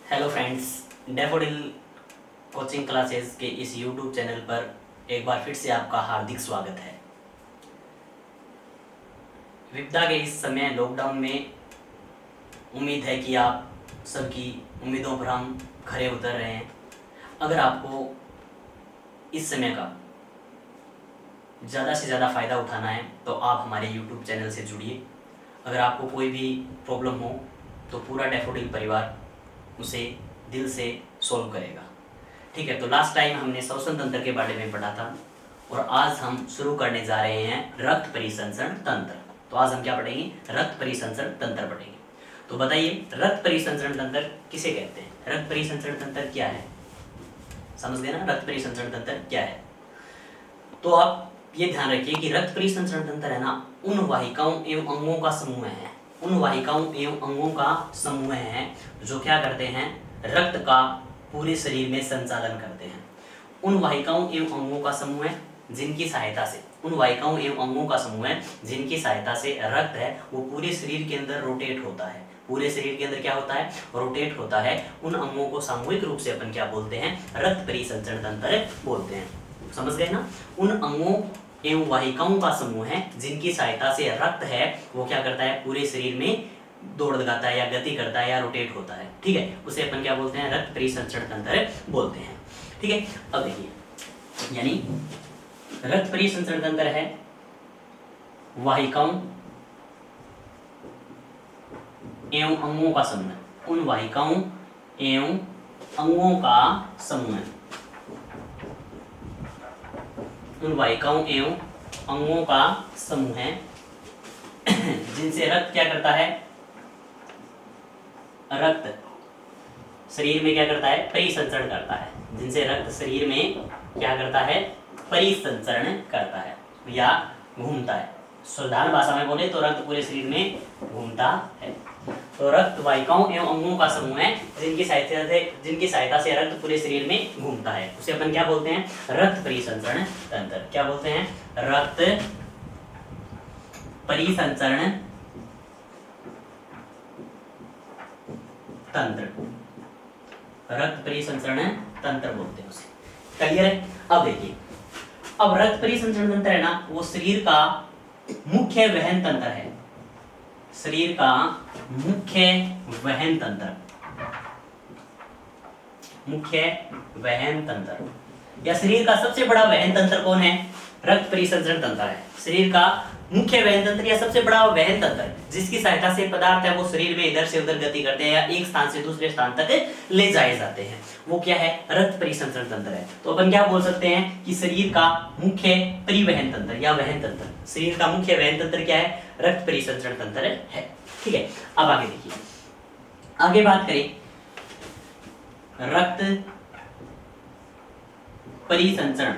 Hello friends, daffodil coaching classes के इस YouTube channel पर एक बार फिर से आपका हार्दिक स्वागत है। विपदा के इस समय लॉकडाउन में उम्मीद है कि आप सबकी उम्मीदों पर हम खरे उतर रहे हैं। अगर आपको इस समय का ज़्यादा से ज़्यादा फ़ायदा उठाना है तो आप हमारे यूट्यूब चैनल से जुड़िए। अगर आपको कोई भी प्रॉब्लम हो तो पूरा डैफोडिल परिवार उसे दिल से सॉल्व करेगा। ठीक है, तो लास्ट टाइम हमने श्वसन तंत्र के बारे में पढ़ा था और आज हम शुरू करने जा रहे हैं रक्त परिसंचरण तंत्र। तो आज हम क्या पढ़ेंगे? रक्त परिसंचरण तंत्र पढ़ेंगे। तो बताइए, रक्त परिसंचरण तंत्र किसे कहते हैं? रक्त परिसंचरण तंत्र क्या है? समझ गए ना, रक्त परिसंचरण तंत्र क्या है? तो आप ये ध्यान रखिए कि रक्त परिसंचरण तंत्र है ना, उन वाहिकाओं एवं अंगों का समूह है। उन वाहिकाओं एवं अंगों का समूह है जो क्या करते हैं? रक्त का पूरे शरीर में संचालन करते हैं। उन वाहिकाओं एवं अंगों का समूह है जिनकी सहायता से रक्त है वो पूरे शरीर के अंदर रोटेट होता है। पूरे शरीर के अंदर क्या होता है? रोटेट होता है। उन अंगों को सामूहिक रूप से अपन क्या बोलते हैं? रक्त परिसंचरण तंत्र बोलते हैं। समझ गए ना? उन अंगों एवं वाहिकाओं का समूह है जिनकी सहायता से रक्त है वो क्या करता है? पूरे शरीर में दौड़ लगाता है या गति करता है या रोटेट होता है। ठीक है, उसे अपन क्या बोलते हैं? रक्त परिसंचरण तंत्र बोलते हैं। ठीक है, अब देखिए, यानी रक्त परिसंचरण तंत्र है वाहिकाओं एवं अंगों का समूह। उन वाहिकाओं एवं अंगों का समूह है। उन वाहिकाओं एवं अंगों का समूह है जिनसे रक्त क्या करता है? रक्त शरीर में क्या करता है? परिसंचरण करता है। जिनसे रक्त शरीर में क्या करता है? परिसंचरण करता है या घूमता है। साधारण भाषा में बोले तो रक्त पूरे शरीर में घूमता है। तो रक्त वाहिकाओं एवं अंगों का समूह है जिनकी सहायता से रक्त पूरे शरीर में घूमता है। उसे अपन क्या बोलते हैं? रक्त परिसंचरण तंत्र। क्या बोलते हैं? रक्त परिसंचरण तंत्र। रक्त परिसंचरण तंत्र बोलते हैं उसे। क्लियर है? अब देखिए, अब रक्त परिसंचरण तंत्र है ना, वो शरीर का मुख्य वहन तंत्र है। शरीर का मुख्य वहन तंत्र, मुख्य वहन तंत्र या शरीर का सबसे बड़ा वहन तंत्र कौन है? रक्त परिसंचरण तंत्र है। शरीर का मुख्य वहन तंत्र या सबसे बड़ा वहन तंत्र जिसकी सहायता से पदार्थ है वो शरीर में इधर से उधर गति करते हैं या एक स्थान से दूसरे स्थान तक ले जाए जाते हैं, वो क्या है? रक्त परिसंचरण तंत्र है। तो अपन क्या बोल सकते हैं कि शरीर का मुख्य परिवहन तंत्र या वहन तंत्र, शरीर का मुख्य वहन तंत्र क्या है? रक्त परिसंचरण तंत्र है। ठीक है, अब आगे देखिए, आगे बात करें रक्त परिसंचरण,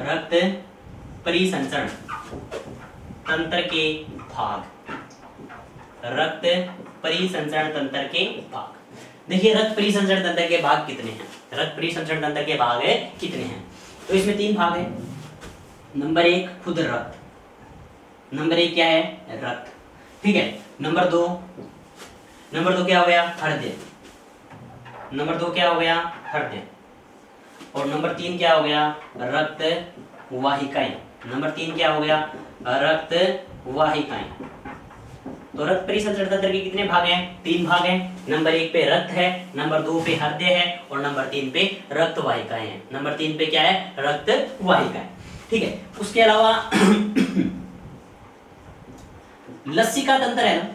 रक्त परिसंचरण तंत्र के भाग। रक्त परिसंचरण तंत्र के भाग, देखिए रक्त परिसंचरण तंत्र के भाग कितने हैं? रक्त परिसंचरण तंत्र के भाग कितने हैं? तो इसमें 3 भाग है। नंबर 1 खुद रक्त। नंबर 1 क्या है? रक्त। ठीक है, नंबर 2 क्या हो गया? हृदय। नंबर 2 क्या हो गया? हृदय। और नंबर 3 क्या हो गया? रक्त वाहिकाएं। नंबर 3 क्या हो गया? रक्त वाहिकाएं। तो रक्त परिसंचरण तंत्र के कितने भाग हैं? 3 भाग हैं। नंबर 1 पे रक्त है, नंबर 2 पे हृदय है और नंबर 3 पे रक्त वाहिकाएं हैं। नंबर 3 पे क्या है? रक्त वाहिकाएं। ठीक है, उसके अलावा लसिका तंत्र है ना,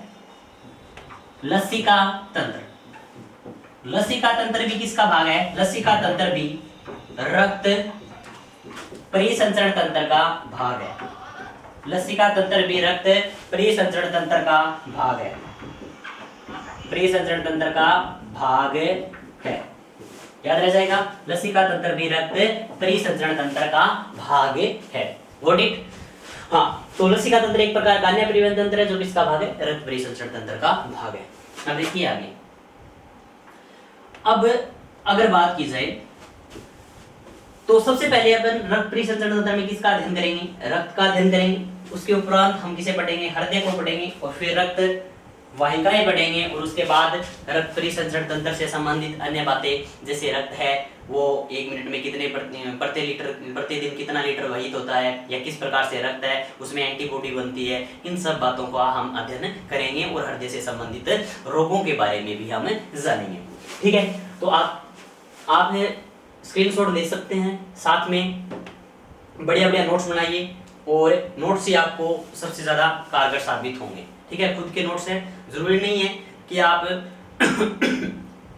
लसिका तंत्र। लसिका तंत्र भी किसका भाग है? लसिका तंत्र भी रक्त परिसंचरण तंत्र का भाग है। लसिका तंत्र भी रक्त परिसंचरण तंत्र का भाग है। परिसंचरण तंत्र का भाग है, याद रह जाएगा। लसिका तंत्र भी रक्त परिसंचरण तंत्र का भाग है। Got it? हाँ, तो लसिका तंत्र एक प्रकार का अन्य परिवहन तंत्र है जो किसका भाग है? रक्त परिसंचरण तंत्र का भाग है। अब देखिए आगे, अब अगर बात की जाए तो सबसे पहले अपन रक्त परिसंचरण तंत्र में किसका अध्ययन करेंगे? रक्त का अध्ययन करेंगे। उसके उपरांत हम किसे पढ़ेंगे? हृदय को पढ़ेंगे और फिर रक्त वाहिकाएं बढ़ेंगे और उसके बाद रक्त परिसंचरण तंत्र से संबंधित अन्य बातें, जैसे रक्त है वो 1 मिनट में कितने प्रतिदिन कितना लीटर वहित होता है, या किस प्रकार से रक्त है उसमें एंटीबॉडी बनती है, इन सब बातों को हम अध्ययन करेंगे और हृदय से संबंधित रोगों के बारे में भी हम जानेंगे। ठीक है, तो आप स्क्रीनशॉट ले सकते हैं, साथ में बढ़िया बढ़िया नोट्स बनाइए और नोट्स से आपको सबसे ज्यादा कारगर साबित होंगे। ठीक है, खुद के नोट्स है, जरूरी नहीं है कि आप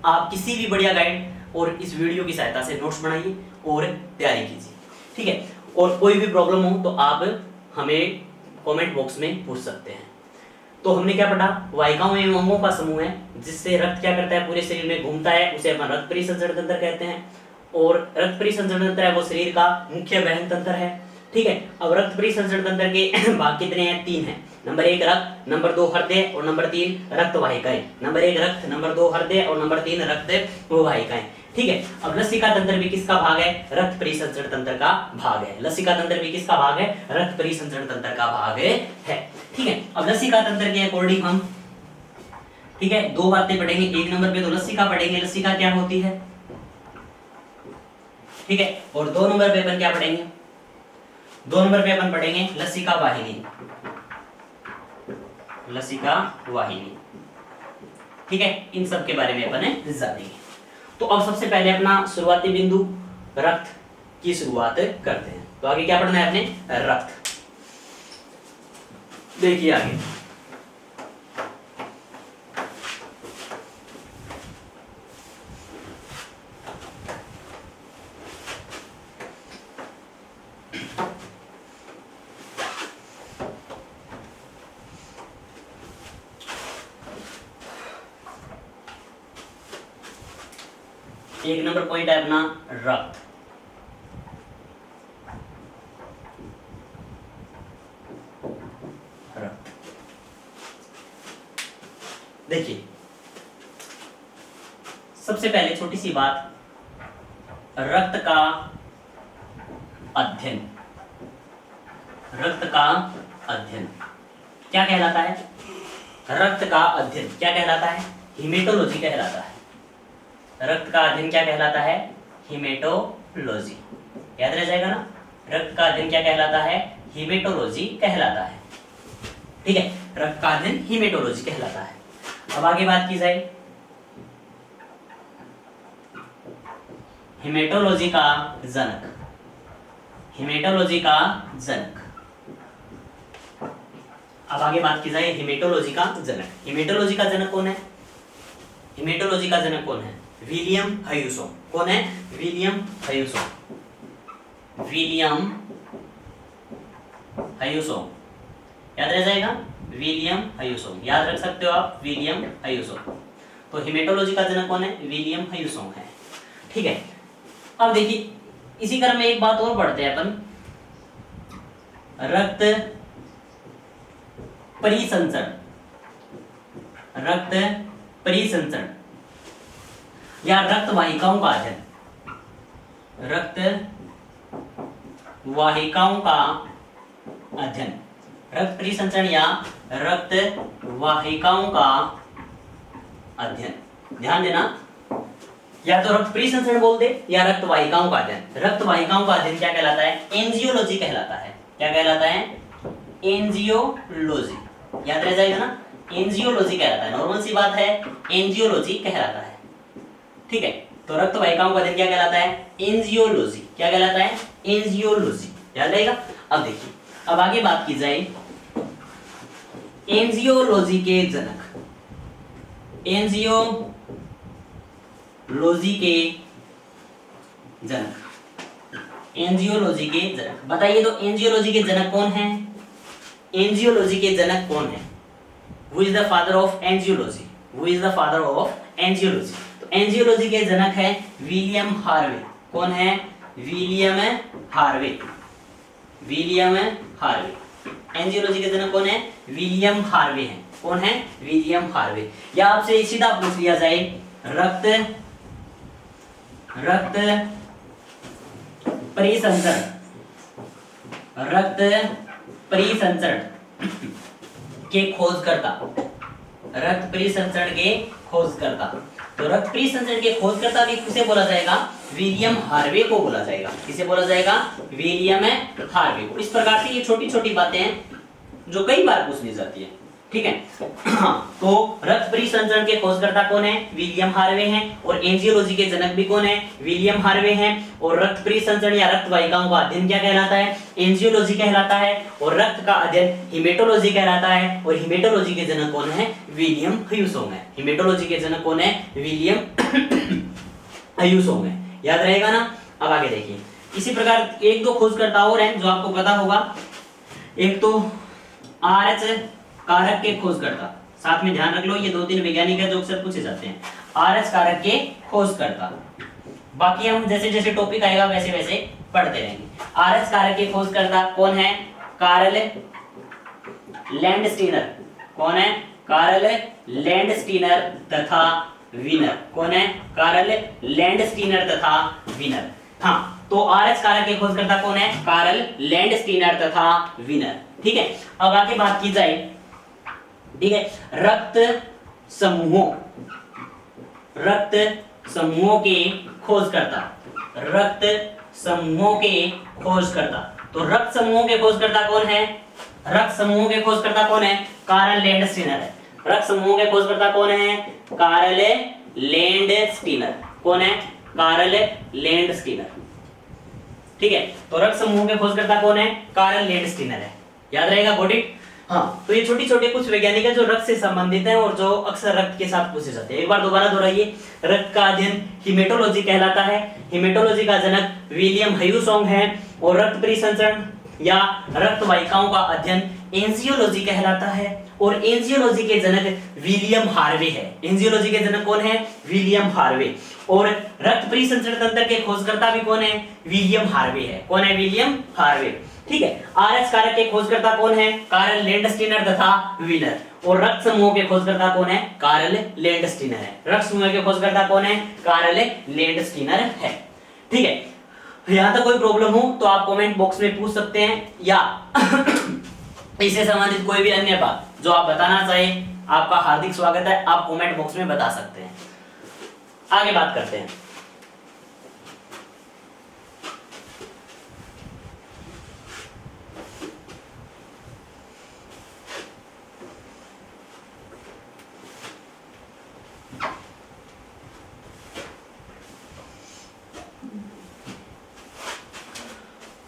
आप किसी भी बढ़िया गाइड और इस वीडियो की सहायता से नोट्स बनाइए और तैयारी कीजिए। ठीक है, और कोई भी प्रॉब्लम हो तो आप हमें कमेंट बॉक्स में पूछ सकते हैं। तो हमने क्या पढ़ा, वाहिकाओं एवं अंगों का समूह है जिससे रक्त क्या करता है, पूरे शरीर में घूमता है, उसे अपन रक्त परिसंचरण तंत्र कहते हैं। और रक्त परिसंचरण तंत्र है वो शरीर का मुख्य वहन तंत्र है। ठीक है, अब रक्त परिसंचरण तंत्र के भाग कितने हैं, 3 हैं। नंबर 1 रक्त, नंबर 2 हृदय और नंबर 3 रक्त वाहिकाएं। नंबर 1 रक्त, नंबर 2 हृदय और नंबर 3 रक्त वाहिकाएं। ठीक है, अब लसिका तंत्र भी किसका भाग है, रक्त परिसंचरण तंत्र का भाग है। लसिका तंत्र भी किसका भाग है, रक्त परिसंचरण तंत्र का भाग है। ठीक है, अब लसिका तंत्र के अकॉर्डिंग हम, ठीक है, 2 बातें पढ़ेंगे। 1 नंबर पे तो लसिका पढ़ेंगे, लसिका क्या होती है। ठीक है, और 2 नंबर पे अपन क्या पढ़ेंगे, 2 नंबर पे अपन पढ़ेंगे लसिका वाहिनी, लसिका वाहिनी। ठीक है, इन सब के बारे में अपन जानेंगे। तो अब सबसे पहले अपना शुरुआती बिंदु रक्त की शुरुआत करते हैं। तो आगे क्या पढ़ना है अपने, रक्त। देखिए आगे, एक नंबर पॉइंट है अपना रक्त। रक्त देखिए, सबसे पहले छोटी सी बात, रक्त का अध्ययन, रक्त का अध्ययन क्या कहलाता है, रक्त का अध्ययन क्या कहलाता है, हिमेटोलॉजी कहलाता है। रक्त का अध्ययन क्या कहलाता है, हिमेटोलॉजी। याद रह जाएगा ना, रक्त का अध्ययन क्या कहलाता है, हिमेटोलॉजी कहलाता है। ठीक है, रक्त का अध्ययन हिमेटोलॉजी कहलाता है। अब आगे बात की जाए, हिमेटोलॉजी का जनक, हिमेटोलॉजी का जनक। अब आगे बात की जाए हिमेटोलॉजी का जनक। हिमेटोलॉजी का जनक कौन है, हिमेटोलॉजी का जनक कौन है, विलियम ह्यूसोम। कौन है, विलियम ह्यूसोम, विलियम ह्यूसोम। याद रह जाएगा, विलियम ह्यूसोम, याद रख सकते हो आप, विलियम ह्यूसोम। तो हिमेटोलॉजी का जनक कौन है, विलियम ह्यूसोम है। ठीक है, अब देखिए इसी क्रम में एक बात और पढ़ते हैं अपन, रक्त परिसंचरण, रक्त परिसंचरण या रक्त वाहिकाओं का अध्ययन, रक्त वाहिकाओं का अध्ययन, रक्त परिसंचरण या रक्त वाहिकाओं का अध्ययन। ध्यान देना, या तो रक्त परिसंचरण बोल दे या रक्त वाहिकाओं का अध्ययन। रक्त वाहिकाओं का अध्ययन क्या कहलाता है, एंजियोलॉजी कहलाता है। क्या कहलाता है, एंजियोलॉजी। याद रह जाएगा ना, एंजियोलॉजी कहलाता है। नॉर्मल सी बात है, एंजियोलॉजी कहलाता है। ठीक है, तो रक्त वाहिकाओं का अध्ययन क्या कहलाता है, एंजियोलॉजी। क्या कहलाता है, एंजियोलॉजी। याद रहेगा। अब देखिए, अब आगे बात की जाए एंजियोलॉजी के जनक, एंजियोलॉजी के जनक, एंजियोलॉजी के जनक बताइए। तो एंजियोलॉजी के जनक कौन है, एंजियोलॉजी के जनक कौन है, who is the father of angiology, who is the father of angiology. तो एंजियोलॉजी के जनक है विलियम हार्वे। कौन है, William Harvey, William Harvey. Angiology के जनक कौन है, विलियम हार्वे है। कौन है, विलियम हार्वे। या आपसे सीधा पूछ लिया जाए, रक्त परिसंचरण, रक्त परिसंचरण के खोजकर्ता, रक्त परिसंचरण के खोजकर्ता। तो रक्त परिसंचरण के खोजकर्ता भी किसे बोला जाएगा? विलियम हार्वे को बोला जाएगा। किसे बोला जाएगा? विलियम हार्वे को। इस प्रकार से ये छोटी छोटी बातें हैं जो कई बार पूछ ली जाती है, ठीक है। तो रक्त परिसंचरण के खोजकर्ता कौन है? विलियम हार्वे हैं। और एंजियोलॉजी के जनक भी कौन है? विलियम हार्वे हैं। और रक्त परिसंचरण या रक्त वाहिकाओं का अध्ययन क्या कहलाता है? एंजियोलॉजी कहलाता है। और रक्त का अध्ययन हिमेटोलॉजी कहलाता है। और हिमेटोलॉजी के जनक कौन है? विलियम ह्यूसोंग है। हिमेटोलॉजी के जनक कौन है? विलियम ह्यूसोंग है। याद रहेगा ना? अब आगे देखिए, इसी प्रकार एक दो खोजकर्ता और हैं जो आपको पता होगा। एक तो आरएच कारक के खोजकर्ता, साथ में ध्यान रख लो, ये दो तीन वैज्ञानिक है जो अक्सर पूछे जाते हैं। आरएच कारक के खोजकर्ता, बाकी हम जैसे जैसे टॉपिक आएगा वैसे वैसे पढ़ते रहेंगे। आरएच कारक के खोजकर्ता कौन है? Karl Landsteiner. कौन है? कार्ल लैंडस्टीनर तथा विनर। कौन है? कार्ल लैंडस्टीनर तथा विनर। हाँ, तो आरएच कारक के खोजकर्ता कौन है? कार्ल लैंडस्टीनर तथा विनर। ठीक है, अब आगे बात की जाए, ठीक है, रक्त समूहों के खोजकर्ता। रक्त समूहों के खोजकर्ता, तो रक्त समूहों के खोजकर्ता कौन है? रक्त समूहों के खोजकर्ता कौन है? कार्ल लैंडस्टीनर है। रक्त समूहों के खोजकर्ता कौन है? Karl Landsteiner. कौन है? Karl Landsteiner. ठीक है, तो रक्त समूहों के खोजकर्ता कौन है? कार्ल लैंडस्टीनर है। याद रहेगा? Got it? हाँ, तो ये छोटी छोटे कुछ वैज्ञानिक है जो रक्त से संबंधित हैं और जो अक्सर रक्त के साथ पूछे जाते हैं। एक बार दोबारा दोहराइए, रक्त का अध्ययन हिमेटोलॉजी कहलाता है। हिमेटोलॉजी का जनक विलियम ह्यूसोंग है। और रक्त परिसंचरण या रक्त वाहिकाओं का अध्ययन एंजियोलॉजी कहलाता है। और एंजियोलॉजी के जनक विलियम हार्वे है। एंजियोलॉजी के जनक कौन है? William Harvey. और रक्त परिसंचरण तंत्र के खोजकर्ता भी कौन है? विलियम हार्वे है। कौन है? William Harvey. ठीक है, आरएच कारक के खोजकर्ता कौन है? कार्ल लैंडस्टीनर तथा विनर। और रक्त समूह के खोजकर्ता कौन है? कार्ल लैंडस्टीनर है। रक्त समूह के खोजकर्ता कौन है? कार्ल लैंडस्टीनर है। ठीक है, यहां तक कोई प्रॉब्लम हो तो आप कमेंट बॉक्स में पूछ सकते हैं, या इससे संबंधित कोई भी अन्य बात जो आप बताना चाहें, आपका हार्दिक स्वागत है, आप कमेंट बॉक्स में बता सकते हैं। आगे बात करते हैं।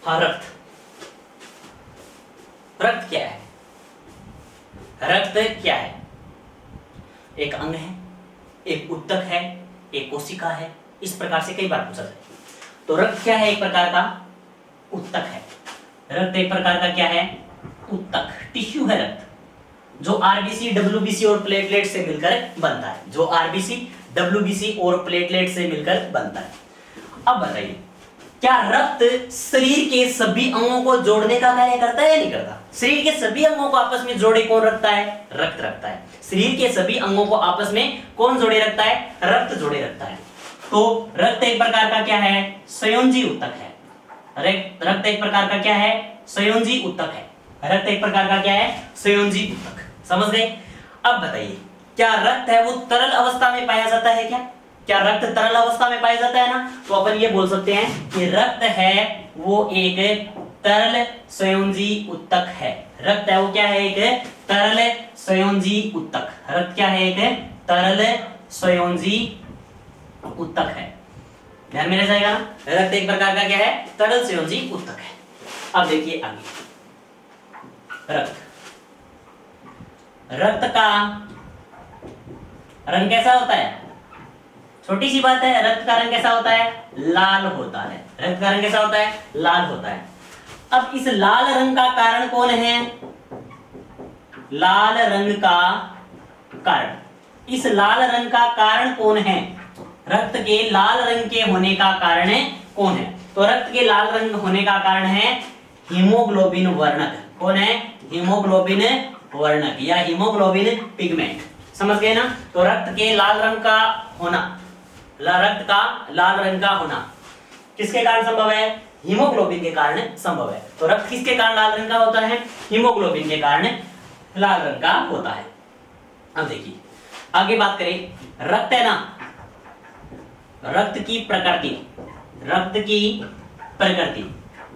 हाँ, रक्त। रक्त क्या है? रक्त क्या है? एक अंग है, एक उत्तक है, एक कोशिका है। इस प्रकार से कई बार पूछा जाए। तो रक्त क्या है? एक प्रकार का उत्तक है। रक्त एक प्रकार का क्या है? उत्तक, टिश्यू है रक्त, जो आरबीसी, डब्ल्यूबीसी और प्लेटलेट से मिलकर बनता है। जो आरबीसी, डब्ल्यूबीसी और प्लेटलेट से मिलकर बनता है। अब बताइए, क्या रक्त शरीर के सभी अंगों को जोड़ने का कार्य करता है या नहीं करता? शरीर के सभी अंगों को आपस में जोड़े कौन रखता है? रक्त रखता है। शरीर के सभी अंगों को आपस में कौन जोड़े रखता है? रक्त जोड़े रखता है। तो रक्त एक प्रकार का क्या है? संयोजी उत्तक है। रक्त एक प्रकार का क्या है? संयोजी उत्तक है। रक्त एक प्रकार का क्या है? संयोजी उत्तक। समझ गए? अब बताइए, क्या रक्त है वो तरल अवस्था में पाया जाता है क्या? क्या रक्त तरल अवस्था में पाया जाता है ना? तो अपन ये बोल सकते हैं कि रक्त है वो एक तरल संयोजी उत्तक है। रक्त है वो क्या है? एक तरल संयोजी उत्तक। रक्त क्या है? एक तरल संयोजी उत्तक है। ध्यान में रह जाएगा ना? रक्त एक प्रकार का क्या है? तरल संयोजी उत्तक है। अब देखिए आगे, रक्त का रंग कैसा होता है? छोटी सी बात है, रक्त का रंग कैसा होता है? लाल होता है। रक्त का रंग कैसा होता है? लाल होता है। अब इस लाल रंग का कारण कौन है? लाल रंग का कारण, इस लाल रंग का कारण कौन है? रक्त के लाल रंग के होने का कारण कौन है? तो रक्त के लाल रंग होने का कारण है हीमोग्लोबिन वर्णक। कौन है? हीमोग्लोबिन वर्णक या हीमोग्लोबिन पिगमेंट। समझ गए ना? तो रक्त के लाल रंग का होना, रक्त का लाल रंग का होना किसके कारण संभव है? हीमोग्लोबिन के कारण संभव है। तो रक्त किसके कारण लाल रंग का होता है? हीमोग्लोबिन के कारण लाल रंग का होता है। अब देखिए आगे बात करें, रक्त है ना, रक्त की प्रकृति, रक्त की प्रकृति,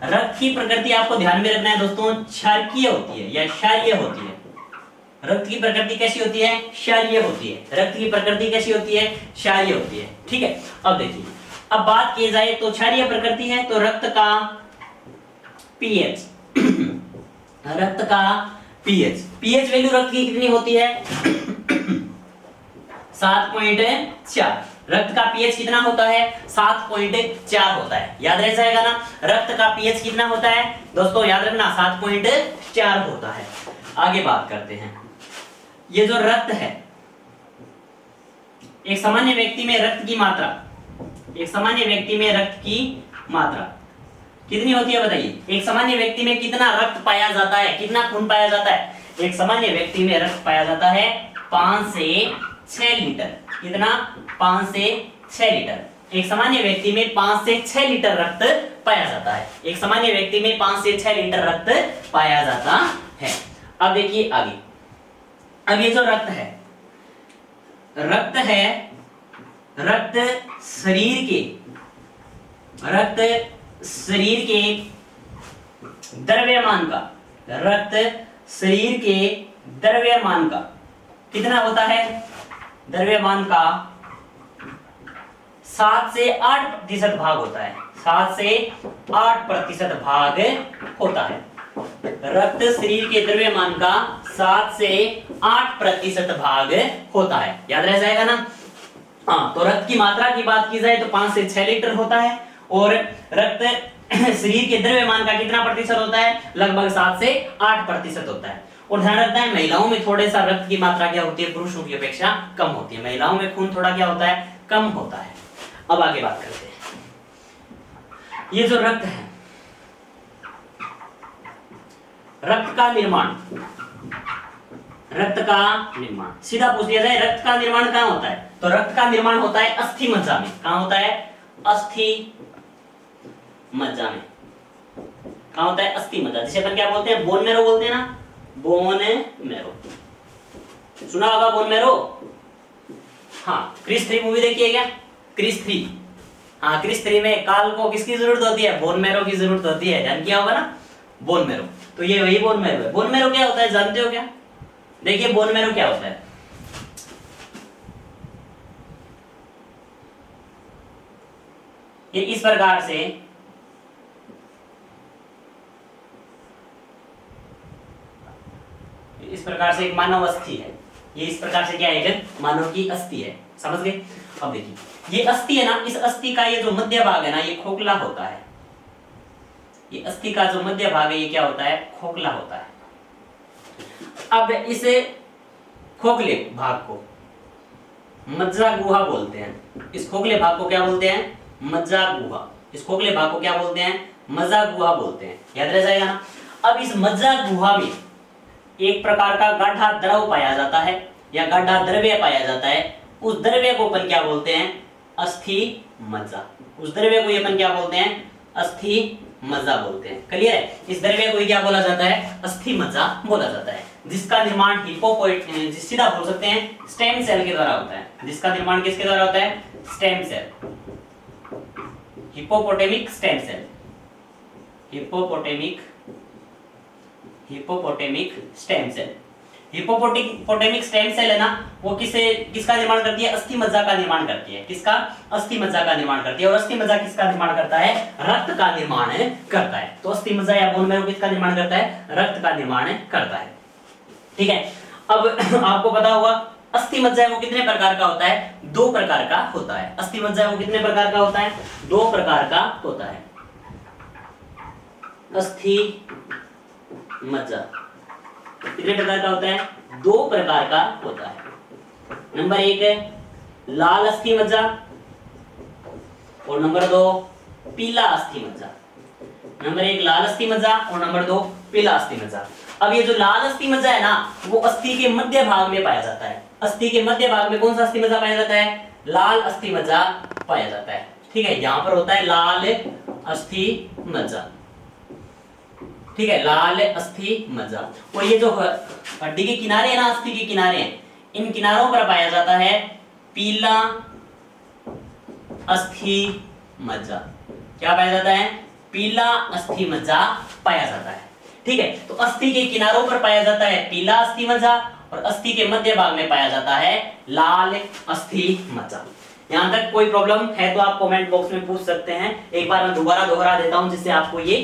रक्त की प्रकृति आपको ध्यान में रखना है दोस्तों, क्षारीय होती है या क्षारीय होती है। रक्त की प्रकृति कैसी होती है? क्षारीय होती है। रक्त की प्रकृति कैसी होती है? क्षारीय होती है। ठीक है, अब देखिए, अब बात की जाए तो क्षारीय प्रकृति है तो रक्त का पीएच रक्त का पीएच, पीएच वैल्यू रक्त की कितनी होती है? 7.4। रक्त का पीएच कितना होता है? 7.4 होता है। याद रह जाएगा ना, रक्त का पीएच कितना होता है दोस्तों? याद रखना 7.4 होता है। आगे बात करते हैं, ये जो रक्त है, एक सामान्य व्यक्ति में रक्त की मात्रा, एक सामान्य व्यक्ति में रक्त की मात्रा कितनी होती है बताइए? एक सामान्य व्यक्ति में कितना रक्त पाया जाता है, कितना खून पाया जाता है? एक सामान्य व्यक्ति में रक्त पाया जाता है 5 से 6 लीटर। कितना? 5 से 6 लीटर। एक सामान्य व्यक्ति में 5 से 6 लीटर रक्त पाया जाता है। एक सामान्य व्यक्ति में 5 से 6 लीटर रक्त पाया जाता है। अब देखिए आगे, अब ये जो रक्त है, रक्त है, रक्त शरीर के, रक्त शरीर के द्रव्यमान का, रक्त शरीर के द्रव्यमान का कितना होता है? द्रव्यमान का 7 से 8% भाग होता है। 7 से 8% भाग होता है। रक्त शरीर के द्रव्यमान का 7 से 8% भाग होता है। याद रह जाएगा ना? हाँ, तो रक्त की मात्रा की बात की जाए तो 5 से 6 लीटर होता है और रक्त शरीर के द्रव्यमान का कितना प्रतिशत होता है? लगभग 7 से 8% होता है। और ध्यान रखना है, महिलाओं में थोड़े सा रक्त की मात्रा क्या होती है? पुरुषों की अपेक्षा कम होती है। महिलाओं में खून थोड़ा क्या होता है? कम होता है। अब आगे बात करते हैं, ये जो रक्त है, रक्त का निर्माण, रक्त का निर्माण सीधा पूछ लिया जाए, रक्त का निर्माण कहां होता है? तो रक्त का निर्माण होता है अस्थि मज्जा में। कहां होता है? अस्थि मज्जा में। कहां होता है? अस्थि मज्जा, जिसे अपन क्या बोलते हैं? बोन मैरो बोलते हैं ना, बोन मैरो। सुना होगा बोन मैरो? हाँ, क्रिस 3 मूवी देखी है क्या? क्रिस 3, हाँ, क्रिस 3 में काल को किसकी जरूरत होती है? बोन मैरो की जरूरत होती है। ध्यान किया होगा ना, बोन मैरो। तो ये वही बोन मैरो है। बोन मैरो क्या होता है जानते हो क्या? देखिए बोन मैरो क्या होता है, ये इस प्रकार से एक मानव अस्थि है। ये इस प्रकार से क्या है? एक मानव की अस्थि है। समझ गए? अब देखिए, ये अस्थि है ना, इस अस्थि का ये जो मध्य भाग है ना, ये खोखला होता है। ये अस्थि का जो मध्य भाग है ये क्या होता है? खोखला होता है। अब इस खोखले भाग को मज्जा गुहा बोलते हैं। इस खोखले भाग को क्या बोलते हैं? मज्जा गुहा। इस खोखले भाग को क्या बोलते हैं? मज्जा गुहा बोलते हैं। याद रह जाएगा ना? अब इस मज्जा गुहा में एक प्रकार का गाढ़ा द्रव पाया जाता है या गाढ़ा द्रव्य पाया जाता है। उस द्रव्य को अपन क्या बोलते हैं? अस्थि मज्जा। उस द्रव्य को अपन क्या बोलते हैं? अस्थि मज्जा बोलते हैं। क्लियर है? इस द्रव्य को क्या बोला जाता है? अस्थि मज्जा बोला जाता है, जिसका निर्माण सीधा बोल सकते हैं स्टेम सेल के द्वारा होता है। जिसका निर्माण किसके द्वारा होता है? Stem cell, hippopotamic stem cell. Hippopotamic stem cell. Hippopotamic stem cell है ना, वो किसका निर्माण करती है? अस्थि मज्जा का निर्माण करती है। किसका? अस्थि मज्जा का निर्माण करती है। और अस्थि मज्जा किसका निर्माण करता है? रक्त का निर्माण करता है। तो अस्थि मज्जा या बोन मैरो किसका निर्माण करता है? रक्त का निर्माण करता है। ठीक है, अब आपको पता होगा अस्थि मज्जा वो कितने प्रकार का होता है? 2 प्रकार का होता है। अस्थि मज्जा वो कितने प्रकार का होता है? 2 प्रकार का होता है। अस्थि मज्जा कितने प्रकार का होता है? 2 प्रकार का होता है। नंबर 1 है लाल अस्थि मज्जा और नंबर 2 पीला अस्थि मज्जा। नंबर 1 लाल अस्थि मज्जा और नंबर 2 पीला अस्थि मज्जा। अब ये जो लाल अस्थि मज्जा है ना, वो अस्थि के मध्य भाग में पाया जाता है। अस्थि के मध्य भाग में कौन सा अस्थि मज्जा पाया जाता है? लाल अस्थि मज्जा पाया जाता है। ठीक है, यहां पर होता है लाल अस्थि मज्जा। ठीक है, लाल अस्थि मज्जा। और ये जो हड्डी के किनारे है ना, अस्थि के किनारे हैं, इन किनारों पर पाया जाता है पीला अस्थि मज्जा। क्या पाया जाता है? पीला अस्थि मज्जा पाया जाता है। ठीक है, तो अस्थि के किनारों पर पाया जाता है पीला अस्थि मज्जा और अस्थि के मध्य भाग में पाया जाता है लाल अस्थि मज्जा। यहां तक कोई प्रॉब्लम है तो आप कमेंट बॉक्स में पूछ सकते हैं। एक बार मैं दोबारा दोहरा देता हूं जिससे आपको ये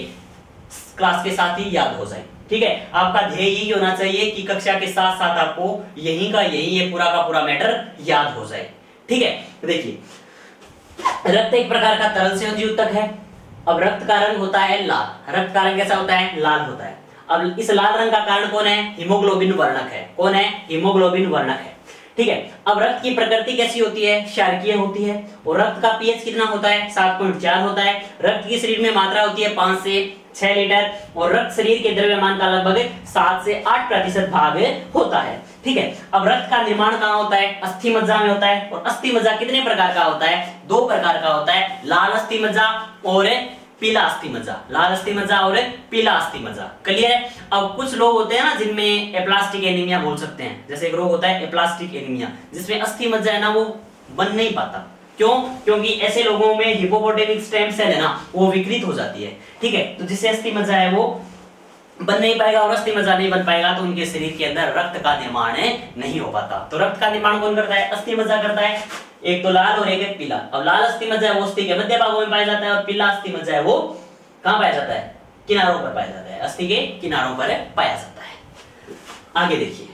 क्लास के साथ ही याद हो जाए। ठीक है, आपका ध्येय यही होना चाहिए कि कक्षा के साथ साथ आपको यही का यही ये पूरा का पूरा मैटर याद हो जाए। ठीक है, तो देखिए रक्त एक प्रकार का तरल से उद्युतक है। अब रक्त का रंग होता है लाल। रक्त का रंग कैसा होता है? लाल होता है। अब इस लाल रंग का कारण कौन है? हीमोग्लोबिन वर्णक है। कौन है? हीमोग्लोबिन वर्णक है। ठीक है, अब रक्त की प्रकृति कैसी होती है? क्षारकीय होती है। और रक्त का पीएच कितना होता है? 7.4 होता है। रक्त की शरीर में मात्रा होती है 5 से 6 लीटर और रक्त शरीर के द्रव्यमान का लगभग 7 से 8% भाग होता है। ठीक है, अब रक्त का निर्माण कहां होता है? अस्थि मज्जा में होता है। और अस्थि मज्जा कितने प्रकार का होता है? 2 प्रकार का होता है, लाल अस्थि मज्जा और पीला अस्थि मज्जा। लाल अस्थि मज्जा और पीला अस्थि मज्जा। क्लियर है? अब कुछ लोग होते हैं ना जिनमें एप्लास्टिक एनीमिया बोल सकते हैं। जैसे एक रोग होता है एप्लास्टिक एनीमिया जिसमें अस्थि मज्जा है ना वो बन नहीं पाता। क्यों? क्योंकि ऐसे लोगों में हिपोपोटेमिक स्टेम सेल है ना वो विकृत हो जाती है। ठीक है, तो जिससे अस्थि मज्जा है वो बन नहीं पाएगा और अस्थि मज्जा नहीं बन पाएगा तो उनके शरीर के अंदर रक्त का निर्माण नहीं हो पाता। तो रक्त का निर्माण कौन करता है? अस्थि मज्जा करता है। एक तो लाल और एक है पीला। अब लाल अस्थि मज्जा है वो अस्थि के मध्य भागों में पाया जाता है और पीला अस्थि मज्जा है वो कहां पाया जाता है? किनारों पर पाया जाता है। अस्थि के किनारों पर पाया जाता है। आगे देखिए,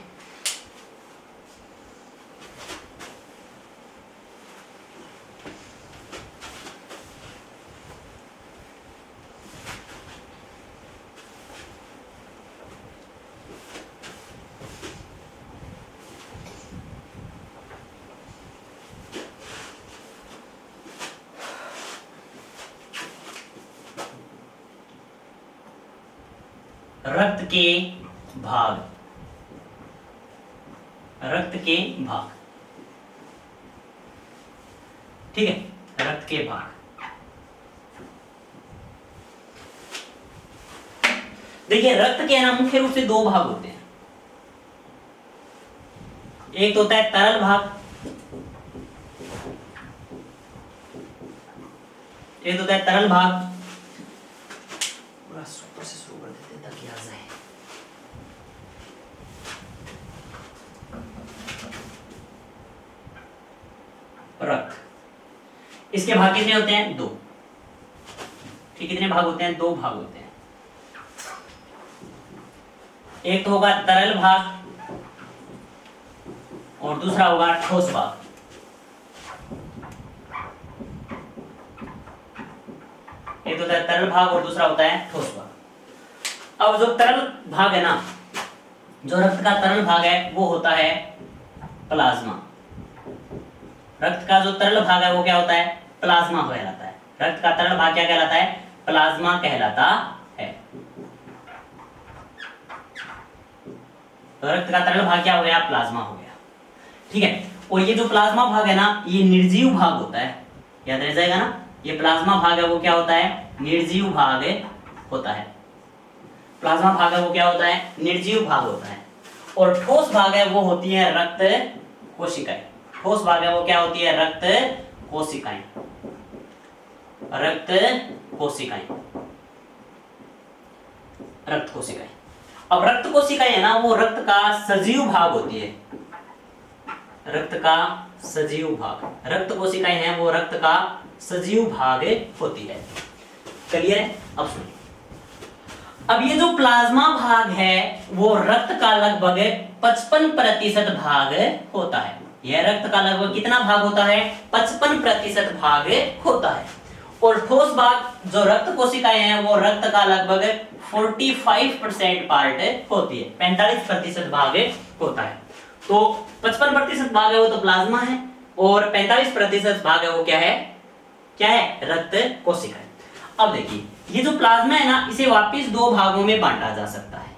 रक्त के भाग। रक्त के भाग। ठीक है, रक्त के भाग। देखिए रक्त के ना मुख्य रूप से 2 भाग होते हैं। एक तो होता है तरल भाग, एक तो होता है तरल भाग। ऊपर से शुरू कर देते ताकि आ जाए। रक्त इसके भाग कितने होते हैं? 2। ठीक, कितने भाग होते हैं? 2 भाग होते हैं। एक तो होगा तरल भाग और दूसरा होगा ठोस भाग। एक तो होता है तरल भाग और दूसरा होता है ठोस भाग। अब जो तरल भाग है ना, जो रक्त का तरल भाग है वो होता है प्लाज्मा। रक्त का जो तरल भाग है वो क्या होता है? प्लाज्मा कहलाता है। रक्त का तरल भाग क्या कहलाता है? प्लाज्मा कहलाता है। तो रक्त का तरल भाग क्या हो गया? प्लाज्मा हो गया। ठीक है, और ये जो प्लाज्मा भाग है ना ये निर्जीव भाग होता है। याद रह जाएगा ना, ये प्लाज्मा भाग है वो क्या होता है? निर्जीव भाग होता है। प्लाज्मा भाग है वो क्या होता है? निर्जीव भाग होता है। और ठोस भाग है वो होती है रक्त कोशिकाएं। ठोस भाग है वो क्या होती है? रक्त कोशिकाएं। रक्त कोशिकाएं। रक्त कोशिकाएं। अब रक्त कोशिकाएं है ना वो रक्त का सजीव भाग होती है। रक्त का सजीव भाग। रक्त कोशिकाएं हैं वो रक्त का सजीव भाग होती है। क्लियर है? अब सुनिए, अब ये जो प्लाज्मा भाग है वो रक्त का लगभग 55% भाग होता है। यह रक्त का लगभग कितना भाग होता है? 55% भाग होता है। और ठोस भाग जो रक्त कोशिकाएं हैं वो रक्त का लगभग 45% पार्ट होती है। 45% भाग होता है। तो 55% भाग है वो तो प्लाज्मा है और 45% भाग है वो क्या है? क्या है? रक्त कोशिकाएं। अब देखिए ये जो प्लाज्मा है ना इसे वापस 2 भागों में बांटा जा सकता है।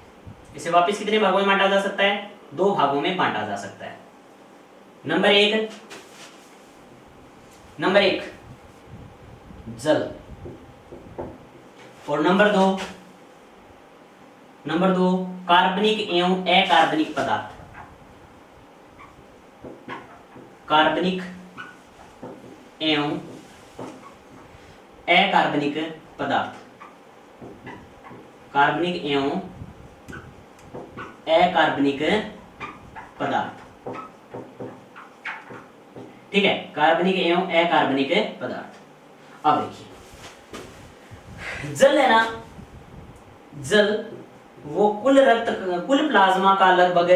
इसे वापस कितने भागों में बांटा जा सकता है? 2 भागों में बांटा जा सकता है। नंबर 1 जल और नंबर 2 कार्बनिक एवं अकार्बनिक पदार्थ। कार्बनिक एवं अकार्बनिक पदार्थ, कार्बनिक एवं अकार्बनिक पदार्थ, ठीक है, कार्बनिक एवं अकार्बनिक पदार्थ। अब देखिए जल है ना, जल वो कुल प्लाज्मा का लगभग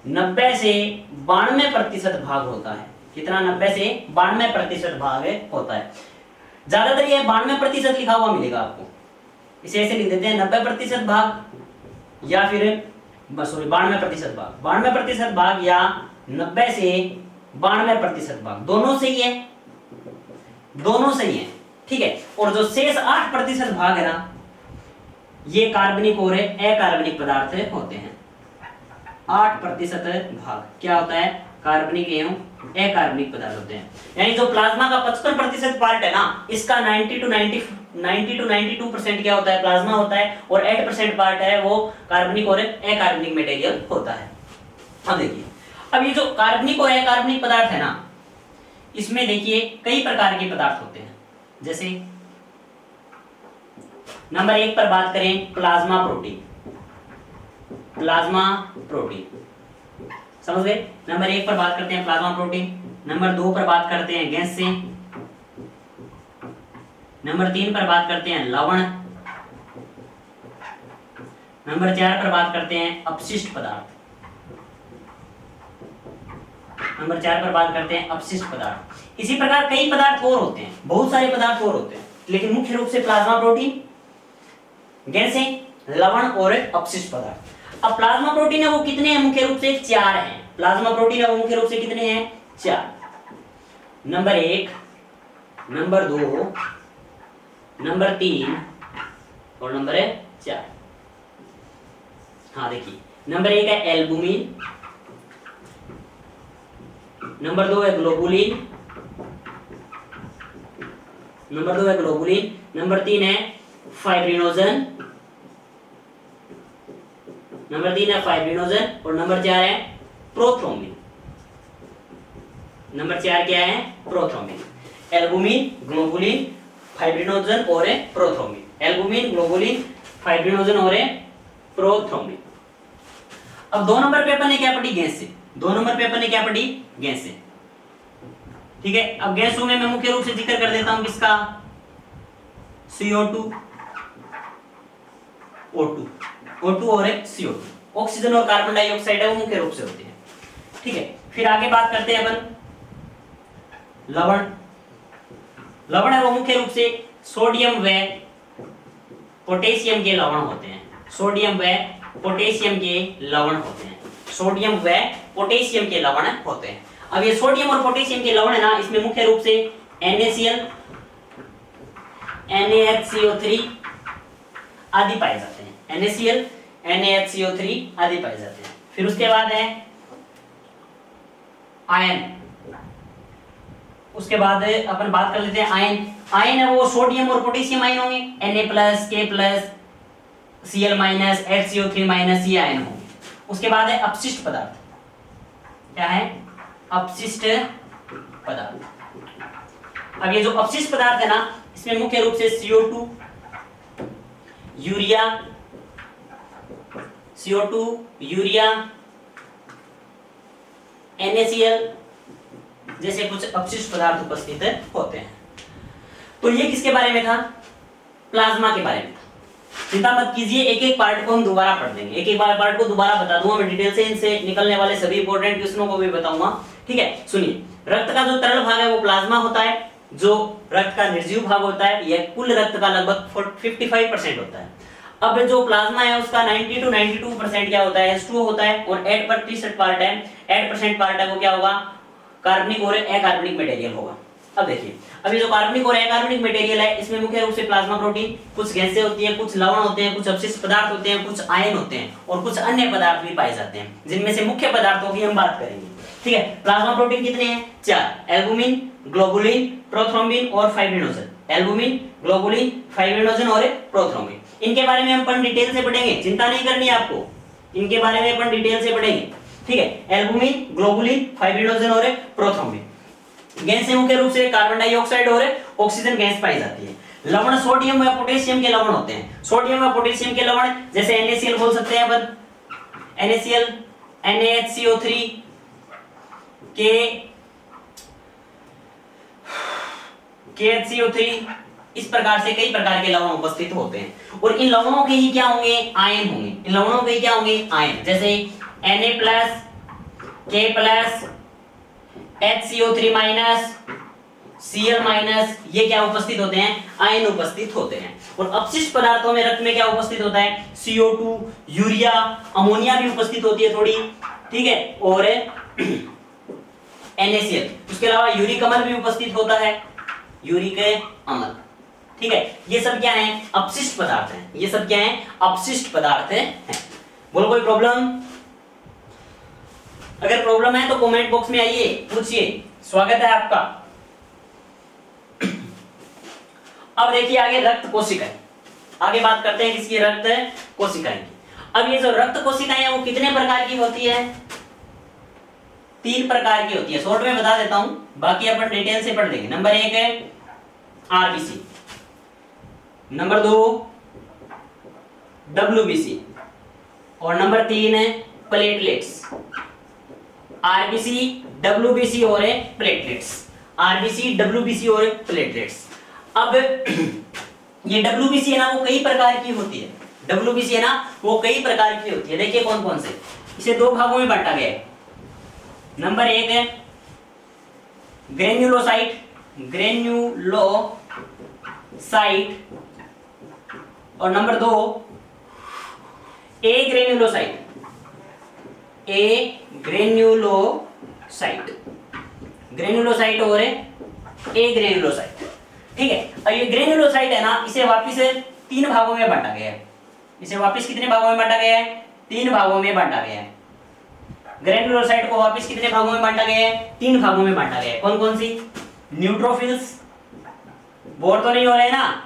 90 से 92% भाग होता है। कितना? 90 से 92% भाग होता है। ज्यादातर ये 92% लिखा हुआ मिलेगा आपको, इसे ऐसे लिख देते हैं 90% भाग या फिर सॉरी 92% भाग, 92% भाग या 90 से 92% भाग, दोनों सही है, दोनों सही है, ठीक है। और जो शेष 8% भाग है ना, ये कार्बनिक और अकार्बनिक पदार्थ होते हैं। 8% भाग क्या होता है? कार्बनिक एवं अकार्बनिक पदार्थ होते हैं। यानी जो प्लाज्मा का 55% पार्ट है ना, इसका 90 to 92% क्या होता है? प्लाज्मा होता है, और 8% पार्ट है वो कार्बनिक और अकार्बनिक मटेरियल होता है। अब देखिए, अब ये जो कार्बनिक और अकार्बनिक पदार्थ है ना, इसमें देखिए कई प्रकार के पदार्थ होते हैं। जैसे नंबर 1 पर बात करें, प्लाज्मा प्रोटीन, प्लाज्मा प्रोटीन, समझ गए? नंबर 1 पर बात करते हैं प्लाज्मा प्रोटीन। नंबर 2 पर बात करते हैं गैस से। नंबर 3 पर बात करते हैं लवण। नंबर 4 पर बात करते हैं अपशिष्ट पदार्थ। नंबर 4 पर बात करते हैं अपशिष्ट पदार्थ। इसी प्रकार कई पदार्थ और होते हैं, बहुत सारे पदार्थ और होते हैं, लेकिन मुख्य रूप से प्लाज्मा प्रोटीन, गैसें, लवण और अपशिष्ट पदार्थ। अब प्लाज्मा प्रोटीन है वो कितने हैं? मुख्य रूप से 4 हैं। प्लाज्मा प्रोटीन है वो मुख्य रूप से कितने हैं? 4। नंबर 1, नंबर 2, नंबर 3 और नंबर 4। हाँ देखिए, नंबर 1 है एल्बुमिन, नंबर 2 है ग्लोबुलिन, नंबर 2 है ग्लोबुलिन, नंबर 3 है फाइब्रिनोजन, नंबर 3 है फाइब्रिनोजन, और नंबर 4 है प्रोथ्रोम्बिन। नंबर 4 क्या है? प्रोथ्रोम्बिन। एल्बुमिन, ग्लोबुलिन, फाइब्रिनोजन और प्रोथ्रोम्बिन। एल्बुमिन, ग्लोबुलिन, फाइब्रिनोजन और प्रोथ्रोम्बिन। अब 2 नंबर पेपर ने क्या पढ़ी? गैस से। 2 नंबर पेपर ने क्या पढ़ी? गैस से, ठीक है। अब गैसों में मैं मुख्य रूप से जिक्र कर देता हूं किसका? CO2, O2, O2 और CO2। ऑक्सीजन और कार्बन डाइऑक्साइड है वो मुख्य रूप से होते हैं, ठीक है। फिर आगे बात करते हैं अपन लवण। लवण है वो मुख्य रूप से सोडियम व पोटेशियम के लवण होते हैं। सोडियम व पोटेशियम के लवण होते हैं। सोडियम व पोटेशियम के लवण होते हैं। अब ये सोडियम और पोटेशियम के लवण है ना, इसमें मुख्य रूप से NaCl, NaHCO3 आदि पाए जाते हैं। NaCl, NaHCO3 आदि पाए जाते हैं। फिर उसके बाद है आयन। उसके बाद अपन बात कर लेते हैं आयन। आयन है वो सोडियम और पोटेशियम आयन होंगे, Na+, K+, Cl-, HCO3-, ये आयन होंगे। उसके बाद है अपशिष्ट पदार्थ। क्या है? अपशिष्ट पदार्थ। अब ये जो अपशिष्ट पदार्थ है ना, इसमें मुख्य रूप से CO2, यूरिया, NaCl जैसे कुछ अपशिष्ट पदार्थ उपस्थित होते हैं। तो ये किसके बारे में था? प्लाज्मा के बारे में था। चिंता मत कीजिए, एक एक पार्ट को हम दोबारा पढ़ देंगे। एक एक पार्ट को दोबारा बता दूंगा मैं डिटेल से, इनसे निकलने वाले सभी इंपॉर्टेंट क्वेश्चनों को भी बताऊंगा, ठीक है। सुनिए, रक्त का जो तरल भाग है वो प्लाज्मा होता है, जो रक्त का निर्जीव भाग होता है यह कुल रक्त का लगभग 55% होता है। अब जो प्लाज्मा है उसका 90 to 92% क्या होता है? H2O होता है, और 8% पार्ट है, 8% पार्ट है वो क्या होगा? कार्बनिक और अकार्बनिक मटेरियल होगा। अब देखिए, अभी जो कार्बनिक और अकार्बनिक मटेरियल है इसमें मुख्य रूप से प्लाज्मा प्रोटीन, कुछ गैसें होती हैं, कुछ लवण होते हैं, कुछ अपशिष्ट पदार्थ होते हैं, कुछ आयन होते हैं, और कुछ अन्य पदार्थ भी पाए जाते हैं, जिनमें से मुख्य पदार्थों की हम बात करेंगे, ठीक है। प्लाज्मा प्रोटीन कितने हैं? 4। एल्बुमिन, ग्लोबुलिन, प्रोथ्रोम्बिन और फाइब्रिनोजन। एल्बुमिन, ग्लोबुलिन, फाइब्रिनोजन और प्रोथ्रोम्बिन। इनके बारे में हम अपन डिटेल से पढ़ेंगे, चिंता नहीं करनी है आपको, इनके बारे में अपन डिटेल से पढ़ेंगे। ठीक है, एल्बुमिन, ग्लोबुलिन, फाइब्रिनोजन और प्रोथ्रोम्बिन। गैसें मुख्य रूप से कार्बन डाइऑक्साइड और ऑक्सीजन गैस पाई जाती है। लवण सोडियम व पोटेशियम के लवण होते हैं। सोडियम व पोटेशियम के लवण जैसे NaCl बोल सकते हैं अपन, NaCl, NaHCO3 KHCO3, इस प्रकार से कई प्रकार के लवण उपस्थित होते हैं। और इन लवणों के ही क्या होंगे, आयन होंगे। इन लवणों के ही क्या होंगे, आयन, जैसे Na+, K+, HCO3-, Cl-, ये क्या उपस्थित होते हैं, आयन उपस्थित होते हैं। और अपशिष्ट पदार्थों में रक्त में क्या उपस्थित होता है, CO2, यूरिया, अमोनिया भी उपस्थित होती है थोड़ी, ठीक है, और NaCl। उसके अलावा यूरिक अम्ल भी उपस्थित होता है, यूरिक अम्ल, ठीक है। ये सब क्या है, अपशिष्ट पदार्थ हैं। ये सब क्या है, अपशिष्ट पदार्थ हैं। बोलो कोई प्रॉब्लम? अगर प्रॉब्लम है तो कमेंट बॉक्स में आइए, पूछिए, स्वागत है आपका। अब देखिए आगे रक्त कोशिकाएं। आगे बात करते हैं किसकी, रक्त कोशिकाएं की। अब ये जो रक्त कोशिकाएं हैं वो कितने प्रकार की होती है, 3 प्रकार की होती है। शॉर्ट में बता देता हूं, बाकी अपन डिटेल से पढ़ लेंगे। नंबर 1 है आरबीसी, नंबर 2 डब्ल्यूबीसी और नंबर 3 है प्लेटलेट्स। आरबीसी, डब्ल्यूबीसी और प्लेटलेट्स, आरबीसी, डब्ल्यूबीसी और प्लेटलेट्स। अब ये डब्ल्यूबीसी है ना वो कई प्रकार की होती है। डब्ल्यूबीसी है ना वो कई प्रकार की होती है। देखिए कौन कौन से, इसे 2 भागों में बांटा गया है। नंबर 1 है ग्रेन्युलोसाइट, ग्रेन्युलोसाइट, और नंबर 2 ए ग्रेन्युलोसाइट, ए ग्रेन्युलोसाइट, ग्रेन्युलोसाइट और ए ग्रेन्युलोसाइट, ठीक है। अब ये ग्रेन्युलोसाइट है ना, इसे वापिस 3 भागों में बांटा गया है। इसे वापिस कितने भागों में बांटा गया है, 3 भागों में बांटा गया है। ग्रेन्युलोसाइट को वापिस कितने भागों में बांटा गया है, 3 भागों में बांटा गया है। कौन कौन सी, न्यूट्रोफिल्स, बोर तो नहीं हो रहे ना,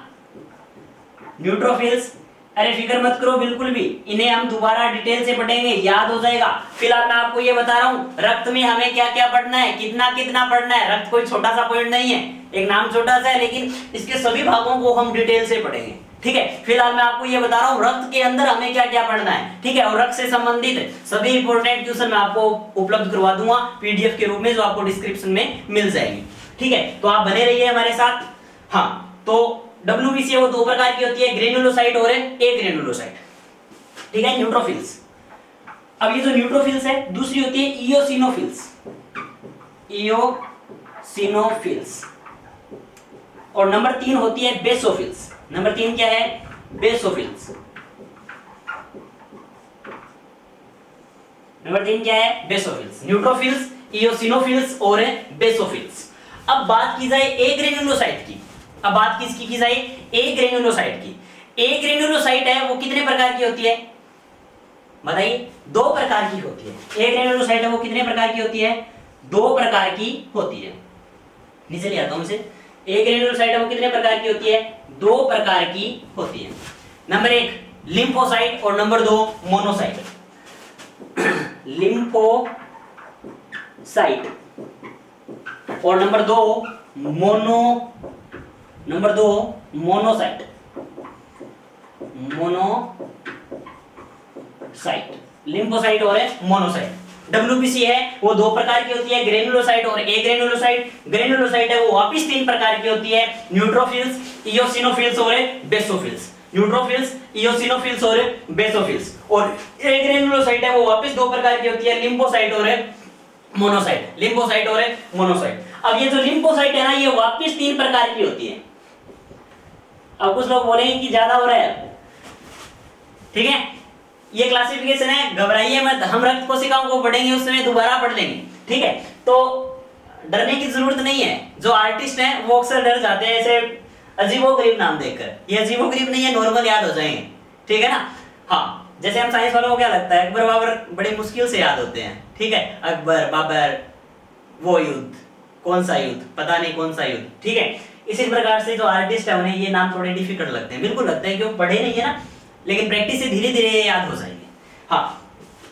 न्यूट्रोफिल्स, अरे फिक्र मत करो बिल्कुल भी, इन्हें हम दोबारा डिटेल से पढ़ेंगे, याद हो जाएगा। फिलहाल मैं आपको ये बता रहा हूँ रक्त में हमें क्या क्या पढ़ना है, कितना कितना पढ़ना है। रक्त कोई छोटा सा पॉइंट नहीं है, एक नाम छोटा सा है, लेकिन इसके सभी भागों को हम डिटेल से पढ़ेंगे, ठीक है। फिलहाल मैं आपको ये बता रहा हूँ रक्त के अंदर हमें क्या क्या पढ़ना है, ठीक है। और रक्त से संबंधित सभी इंपॉर्टेंट क्वेश्चन मैं आपको उपलब्ध करवा दूंगा पीडीएफ के रूप में, जो आपको डिस्क्रिप्शन में मिल जाएगी, ठीक है। तो आप बने रहिए हमारे साथ। हाँ, तो डब्ल्यूबीसी वो 2 प्रकार की होती है, ग्रेन्युलोसाइट और ए ग्रेन्युलोसाइट, ठीक है, न्यूट्रोफिल्स। अब ये जो न्यूट्रोफिल्स है, दूसरी होती है इओसिनोफिल्स, इओसिनोफिल्स, और नंबर 3 होती है बेसोफिल्स। नंबर 3 क्या है, बेसोफिल्स। नंबर 3 क्या है, बेसोफिल्स, न्यूट्रोफिल्स, इओसिनोफिल्स और बेसोफिल्स। अब बात की जाए ए ग्रेन्युलोसाइट की। अब बात किसकी की जाए, ए ग्रेन्युलोसाइट की। ए ग्रेन्युलोसाइट है वो कितने प्रकार की होती है, बताइए, 2 प्रकार की होती है। ए ग्रेन्युलोसाइट है वो कितने प्रकार की होती है, 2 प्रकार की होती है। नीचे ले आता हूं इसे। ए ग्रेन्युलोसाइट है वो कितने प्रकार की होती है, 2 प्रकार की होती है। नंबर 1 लिम्फोसाइट और नंबर 2 मोनोसाइट। लिम्फोसाइट और नंबर 2 मोनोसाइट, मोनोसाइट, लिम्फोसाइट और मोनोसाइट। डब्ल्यूबीसी है वो 2 प्रकार की होती है, ग्रेन्युलोसाइट और ए ग्रेन्युलोसाइट। ग्रेन्युलोसाइट है वो वापिस 3 प्रकार की होती है, न्यूट्रोफिल्स, इओसिनोफिल्स और बेसोफिल्स। न्यूट्रोफिल्स, इओसिनोफिल्स और बेसोफिल्स। और ए ग्रेन्युलोसाइट है वो वापिस 2 प्रकार की होती है, लिम्फोसाइट और मोनोसाइट, लिम्फोसाइट और मोनोसाइट। अब ये जो लिम्फोसाइट है ना ये वापिस 3 प्रकार की होती है। अब कुछ लोग बोलेंगे कि ज्यादा हो रहा है, ठीक है, ये क्लासिफिकेशन है, घबराइए मत, हम रक्त कोशिकाओं को पढ़ेंगे उस समय दोबारा पढ़ लेंगे, ठीक है। तो डरने की जरूरत नहीं है। जो आर्टिस्ट हैं वो अक्सर डर जाते हैं ऐसे अजीबोगरीब नाम देखकर। ये अजीबोगरीब नहीं है, नॉर्मल याद हो जाएंगे, ठीक है ना। हाँ, जैसे हम साइंस वालों को क्या लगता है, अकबर बाबर बड़े मुश्किल से याद होते हैं, ठीक है, अकबर बाबर, वो युद्ध, कौन सा युद्ध, पता नहीं कौन सा युद्ध, ठीक है। इसी प्रकार से जो आर्टिस्ट है उन्हें ये नाम थोड़े डिफिकल्ट लगते हैं, बिल्कुल लगता है कि वो पढ़े नहीं है ना, लेकिन प्रैक्टिस से धीरे धीरे याद हो जाएंगे। हाँ,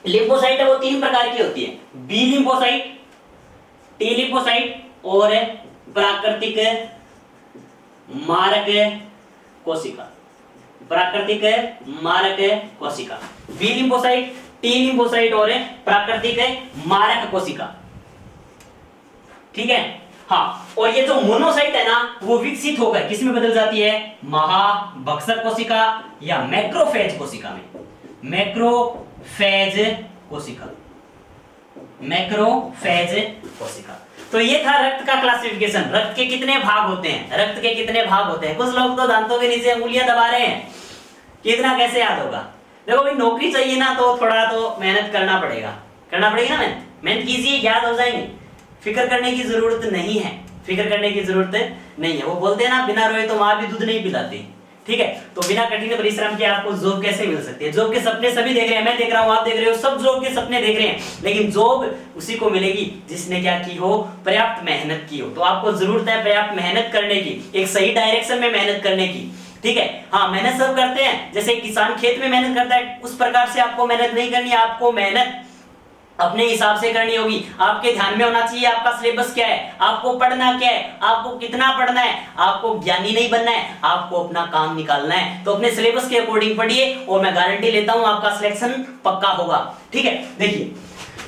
लिम्फोसाइट है वो 3 प्रकार की होती है, बी लिम्फोसाइट, टी लिम्फोसाइट और प्राकृतिक मारक कोशिका। प्राकृतिक मारक कोशिका, बी लिम्फोसाइट, टी लिम्फोसाइट और प्राकृतिक मारक कोशिका। ठीक है। हाँ, और ये जो मोनोसाइट है ना वो विकसित होकर किस में बदल जाती है, महाभक्षक कोशिका या मैक्रोफेज कोशिका में। मैक्रोफेज कोशिका, मैक्रोफेज कोशिका। तो ये था रक्त का क्लासिफिकेशन। रक्त के कितने भाग होते हैं, रक्त के कितने भाग होते हैं। कुछ लोग तो दांतों के नीचे उंगलियां दबा रहे हैं कि इतना कैसे याद होगा। देखो भाई, नौकरी चाहिए ना तो थोड़ा तो मेहनत करना पड़ेगा ना मेहनत कीजिए, याद हो जाएंगे। फिक्र करने की जरूरत नहीं है, फिक्र करने की जरूरत नहीं है। वो बोलते हैं ना, बिना रोए तो माँ भी दूध नहीं पिलाती। ठीक है, तो बिना कठिन परिश्रम के आपको जॉब कैसे मिल सकती है। जॉब के सपने सभी देख रहे हैं, मैं देख रहा हूं, आप देख रहे हो, सब जॉब के सपने देख रहे हैं, लेकिन जॉब उसी को मिलेगी जिसने क्या की हो, पर्याप्त मेहनत की हो। तो आपको जरूरत है पर्याप्त मेहनत करने की, एक सही डायरेक्शन में मेहनत करने की। ठीक है, हाँ, मेहनत सब करते हैं, जैसे किसान खेत में मेहनत करता है उस प्रकार से आपको मेहनत नहीं करनी है। आपको मेहनत अपने हिसाब से करनी होगी। आपके ध्यान में होना चाहिए आपका सिलेबस क्या है, आपको पढ़ना क्या है, आपको कितना पढ़ना है। आपको ज्ञानी नहीं बनना है, आपको अपना काम निकालना है। तो अपने सिलेबस के अकॉर्डिंग पढ़िए और मैं गारंटी लेता हूं आपका सिलेक्शन पक्का होगा। ठीक है, देखिए,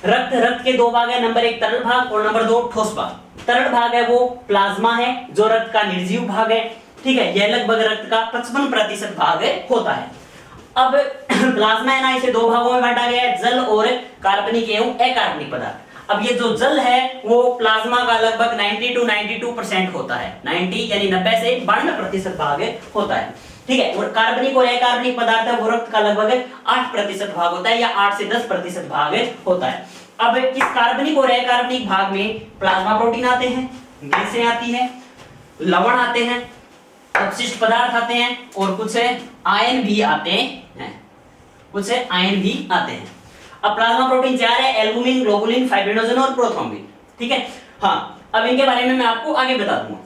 रक्त के 2 भाग है, नंबर 1 तरल भाग और नंबर 2 ठोस भाग। तरल भाग है वो प्लाज्मा है, जो रक्त का निर्जीव भाग है। ठीक है, यह लगभग रक्त का 55% भाग होता है। अब प्लाज्मा है ना, इसे 2 भागों में बांटा गया है, जल और कार्बनिक एवं अकार्बनिक पदार्थ। अब ये जो जल है वो प्लाज्मा का लगभग 90 to 92% होता है। 90 यानी 90 से 92% भाग होता है। ठीक है, और कार्बनिक और अकार्बनिक पदार्थ है वो रक्त का लगभग 8% भाग होता है, या 8 से 10% भाग होता है। अब इस कार्बनिक और अकार्बनिक भाग में प्लाज्मा प्रोटीन आते हैं, गैसें आती है, लवण आते हैं, अपशिष्ट पदार्थ आते हैं और कुछ आयन भी आते हैं, कुछ आयन भी आते हैं। अब प्लाज्मा प्रोटीन 4 है, एल्बुमिन, ग्लोबुलिन, फाइब्रिनोजन और प्रोथ्रोम्बिन। ठीक है, हाँ, अब इनके बारे में मैं आपको आगे बता दूंगा।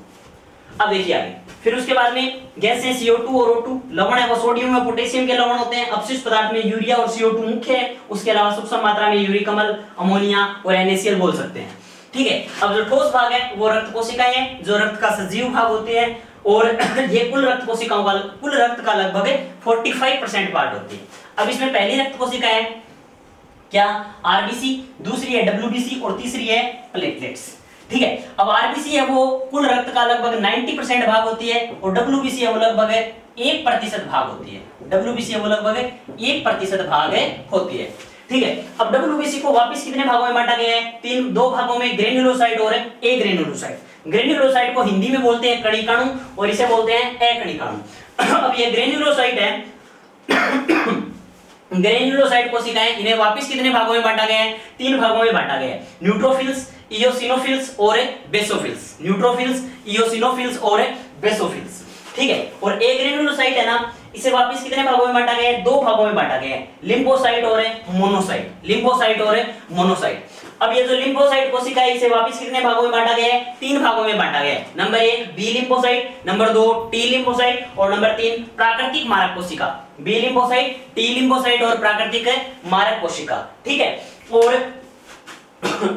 अब देखिए आगे, फिर उसके बाद में गैसें CO2 और O2, लवण है वो सोडियम और पोटेशियम के लवण होते हैं। अपशिष्ट पदार्थ में यूरिया और CO2 मुख्य है, उसके अलावा सूक्ष्म मात्रा में यूरिक अम्ल, अमोनिया और NaCl बोल सकते हैं। ठीक है, अब जो ठोस भाग है वो रक्त कोशिकाएं हैं, जो रक्त का सजीव भाग होते हैं, और ये कुल रक्त कोशिकाओं का, कुल रक्त का लगभग 45% पार्ट होती है। अब इसमें पहली रक्त कोशिका है क्या, आरबीसी, दूसरी है WBC और तीसरी है प्लेटलेट्स। ठीक है, अब आरबीसी है वो कुल रक्त का लगभग 90% भाग होती है, और WBC है वो लगभग 1% भाग होती है। WBC है वो लगभग 1% भाग होती है। ठीक है, अब WBC को वापस कितने भागों में बांटा गया है, 2 भागों में, ग्रेन्युलोसाइट और एग्रेन्युलोसाइट। ग्रेन्युलोसाइट को हिंदी में बोलते हैं कणिकाणु और इसे बोलते हैं अकणिकाणु। अब ये ग्रेन्युलोसाइट है, ग्रेन्युलोसाइट कोशिकाएं, इन्हें वापस कितने भागों में बांटा गया है, 3 भागों में बांटा गया है, न्यूट्रोफिल्स, इओसिनोफिल्स और बेसोफिल्स। न्यूट्रोफिल्स, इओसिनोफिल्स और बेसोफिल्स। ठीक है, और एग्रेन्युलोसाइट है ना, इसे वापस कितने भागों में बांटा गया है, 2 भागों में बांटा गया है, लिम्फोसाइट और मोनोसाइट। लिम्फोसाइट और मोनोसाइट। अब ये जो लिम्फोसाइट कोशिका है इसे वापस कितने भागों में बांटा गया है, 3 भागों में बांटा गया है। Number 1 B lymphocyte, number 2 T lymphocyte और नंबर 3 प्राकृतिक मारक कोशिका। बी लिम्फोसाइट, टी लिम्फोसाइट और प्राकृतिक मारक कोशिका। ठीक है, और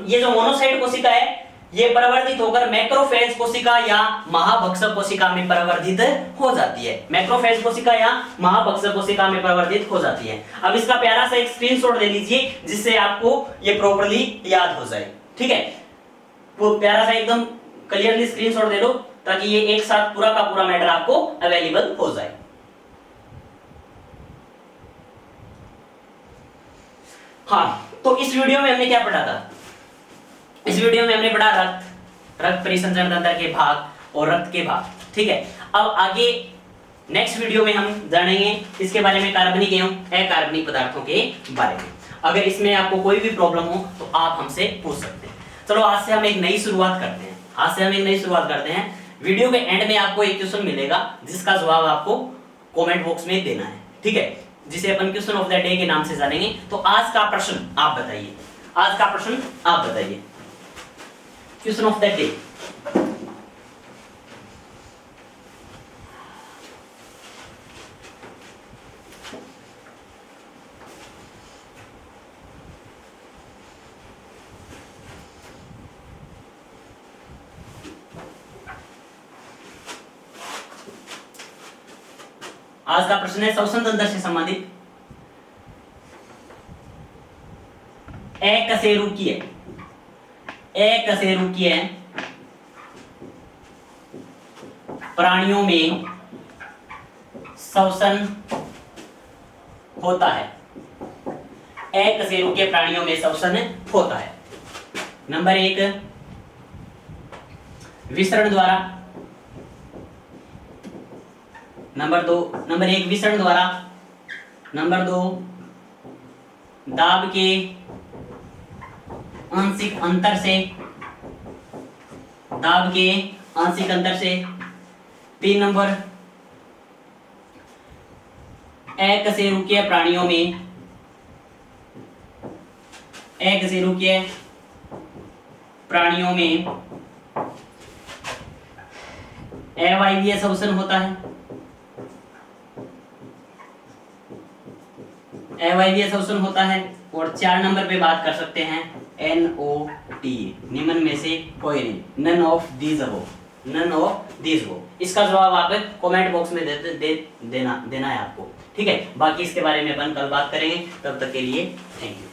ये जो मोनोसाइट कोशिका है ये परिवर्तित होकर मैक्रोफेज कोशिका या महाभक्षक कोशिका में परिवर्तित हो जाती है। मैक्रोफेज कोशिका या महाभक्षक कोशिका में परिवर्तित हो जाती है। अब इसका प्यारा सा एक स्क्रीनशॉट ले लीजिए जिससे आपको ये प्रॉपर्ली याद हो जाए। ठीक है, वो प्यारा सा एकदम क्लियरली स्क्रीनशॉट ले लो ताकि ये एक साथ पूरा का पूरा मैटर आपको अवेलेबल हो जाए। हाँ, तो इस वीडियो में हमने क्या पढ़ा था, इस वीडियो में हमने पढ़ा रक्त परिसंचरण तंत्र के भाग और रक्त के भाग। ठीक है, अब आगे नेक्स्ट वीडियो में हम जानेंगे इसके बारे में, कार्बनिक एवं अकार्बनिक पदार्थों के बारे में। अगर इसमें आपको कोई भी प्रॉब्लम हो तो आप हमसे पूछ सकते हैं। चलो आज से हम एक नई शुरुआत करते हैं। वीडियो के एंड में आपको एक क्वेश्चन मिलेगा जिसका जवाब आपको कमेंट बॉक्स में देना है। ठीक है, जिसे अपन क्वेश्चन ऑफ द डे के नाम से जानेंगे। तो आज का प्रश्न आप बताइए, क्वेश्चन ऑफ द डे। आज का प्रश्न है श्वसन तंत्र से संबंधित। एकशेरुकीय प्राणियों में श्वसन होता है। एकशेरुकीय प्राणियों में श्वसन होता है। नंबर 1 विसरण द्वारा, नंबर 1 विसरण द्वारा, नंबर 2 दाब के आंशिक अंतर से, दाब के आंशिक अंतर से, 3 नंबर एकशेरुकीय प्राणियों में, एकशेरुकीय प्राणियों में अवायवीय श्वसन होता है। अवायवीय श्वसन होता है। और 4 नंबर पे बात कर सकते हैं NOT, निम्न में से कोई नहीं, none of these above, none of these above. इसका जवाब आप कमेंट बॉक्स में देना है आपको, ठीक है। बाकी इसके बारे में अपन कल बात करेंगे, तब तक के लिए थैंक यू।